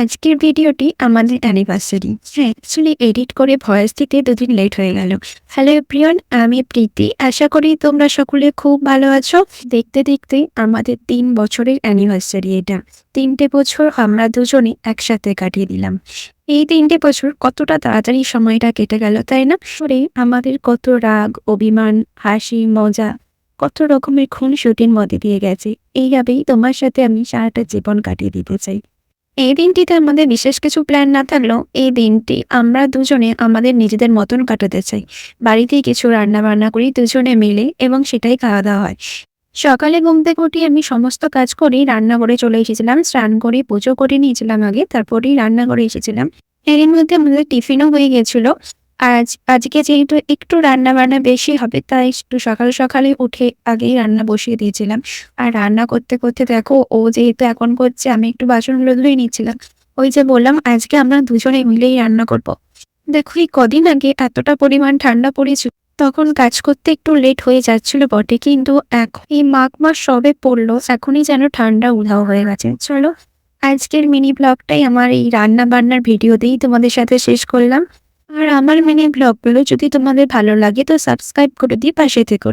আজকের ভিডিওটি আমাদের অ্যানিভার্সারি। হ্যাঁ, অ্যাকচুয়ালি এডিট করে ভয়েস দিতে দুদিন লেট হয়ে গেল। হ্যালো এভরিওয়ান, আমি প্রীতি। আশা করি তোমরা সকলে খুব ভালো আছো। দেখতে দেখতে আমাদের ৩ বছরের অ্যানিভার্সারি এটা। ৩টে বছর আমরা দুজনে একসাথে কাটিয়ে দিলাম। এই ৩টে বছর কতটা তাড়াতাড়ি সময়টা কেটে গেল, তাই না? করে আমাদের কত রাগ, অভিমান, হাসি, মজা, কত রকমের খুনসুটির মধ্যে দিয়ে গেছে। এইভাবেই তোমার সাথে আমি সারাটা জীবন কাটিয়ে দিতে চাই। এই দিনটিতে আমাদের বিশেষ কিছু প্ল্যান না থাকলেও এই দিনটি আমরা দুজনে আমাদের নিজেদের মতন কাটাতে চাই। বাড়িতেই কিছু রান্না-বান্না করি দুজনে মিলে এবং সেটাই খাওয়া-দাওয়া হয়। সকালে ঘুম থেকে উঠে আমি সমস্ত কাজ করেই রান্নাঘরে চলে এসেছিলাম। স্নান করে পুজো করে নিয়েছিলাম আগে, তারপরেই রান্নাঘরে এসেছিলাম। এরই মধ্যে আমাদের টিফিনও হয়ে গিয়েছিল। আজকে যেহেতু একটু রান্না-বান্না বেশি হবে, তাই একটু সকালে উঠে আগেই রান্না বসিয়ে দিয়েছিলাম। আর রান্না করতে, করতে দেখো ও যেহেতু এখন করছে, আমি একটু বাসনগুলো ধুয়ে নিচ্ছিলাম। ওই যে বললাম আজকে আমরা দুজনে মিলেই রান্না করব। দেখো এই কদিন আগে এতটা পরিমাণ ঠান্ডা পড়েছিল, তখন কাজ করতে একটু লেট হয়ে যাচ্ছিল বটে, কিন্তু এখন এই মাঘ মাস সবে পড়লো, এখনই যেন ঠান্ডা উধাও হয়ে গেছে। চলো আজকের মিনি ব্লগটাই আমার এই রান্না বান্নার ভিডিও দিয়েই তোমাদের সাথে শেষ করলাম। আর আমার মিনি ব্লগগুলো যদি তোমাদের ভালো লাগে তো সাবস্ক্রাইব করে দিয়ে পাশে থেকো।